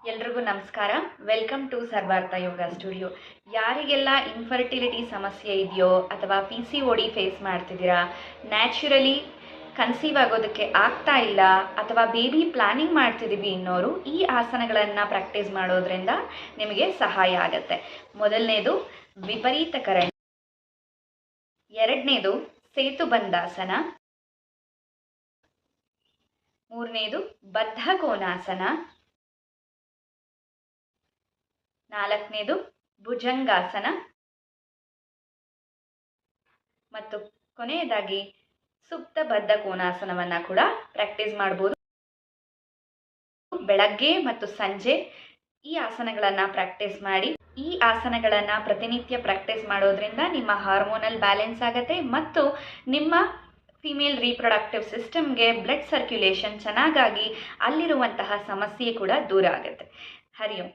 ಎಲ್ರಿಗೂ ನಮಸ್ಕಾರ. Welcome to Sarvartha Yoga studio. ಯಾರಿಗೆಲ್ಲ ಇನ್ಫರ್ಟಿಲಿಟಿ ಸಮಸ್ಯೆ ಇದೆಯೋ ಅಥವಾ PCOD ಫೇಸ್ ಮಾಡ್ತಿದ್ದೀರಾ, ನ್ಯಾಚುರಲಿ ಕನ್ಸೀವ್ ಆಗೋದಕ್ಕೆ ಆಗ್ತಾ ಇಲ್ಲ ಅಥವಾ ಬೇಬಿ ಪ್ಲಾನಿಂಗ್ ಮಾಡ್ತಿದ್ದೀವಿ ಅನ್ನೋರು ಈ ಆಸನಗಳನ್ನು ಪ್ರಾಕ್ಟೀಸ್ ಮಾಡೋದ್ರಿಂದ ನಿಮಗೆ ಸಹಾಯ ಆಗುತ್ತೆ. ಮೊದಲನೇದು ವಿಪರೀತ ಕರಣಿ, ಎರಡನೇದು ಸೇತುಬಂಧಾಸನ, ಮೂರನೇದು ಬದ್ಧ ಕೋನಾಸನ, ನಾಲ್ಕನೇದು ಭುಜಂಗಾಸನ ಮತ್ತು ಕೊನೆಯದಾಗಿ ಸುಪ್ತ ಬದ್ಧ ಕೋನಾಸನವನ್ನು ಕೂಡ ಪ್ರಾಕ್ಟೀಸ್ ಮಾಡ್ಬೋದು. ಬೆಳಗ್ಗೆ ಮತ್ತು ಸಂಜೆ ಈ ಆಸನಗಳನ್ನು ಪ್ರಾಕ್ಟೀಸ್ ಮಾಡಿ. ಈ ಆಸನಗಳನ್ನು ಪ್ರತಿನಿತ್ಯ ಪ್ರಾಕ್ಟೀಸ್ ಮಾಡೋದ್ರಿಂದ ನಿಮ್ಮ ಹಾರ್ಮೋನಲ್ ಬ್ಯಾಲೆನ್ಸ್ ಆಗುತ್ತೆ ಮತ್ತು ನಿಮ್ಮ ಫಿಮೇಲ್ ರೀಪ್ರೊಡಕ್ಟಿವ್ ಸಿಸ್ಟಮ್ಗೆ ಬ್ಲಡ್ ಸರ್ಕ್ಯುಲೇಷನ್ ಚೆನ್ನಾಗಾಗಿ ಅಲ್ಲಿರುವಂತಹ ಸಮಸ್ಯೆ ಕೂಡ ದೂರ ಆಗುತ್ತೆ. ಹರಿ ಓಂ.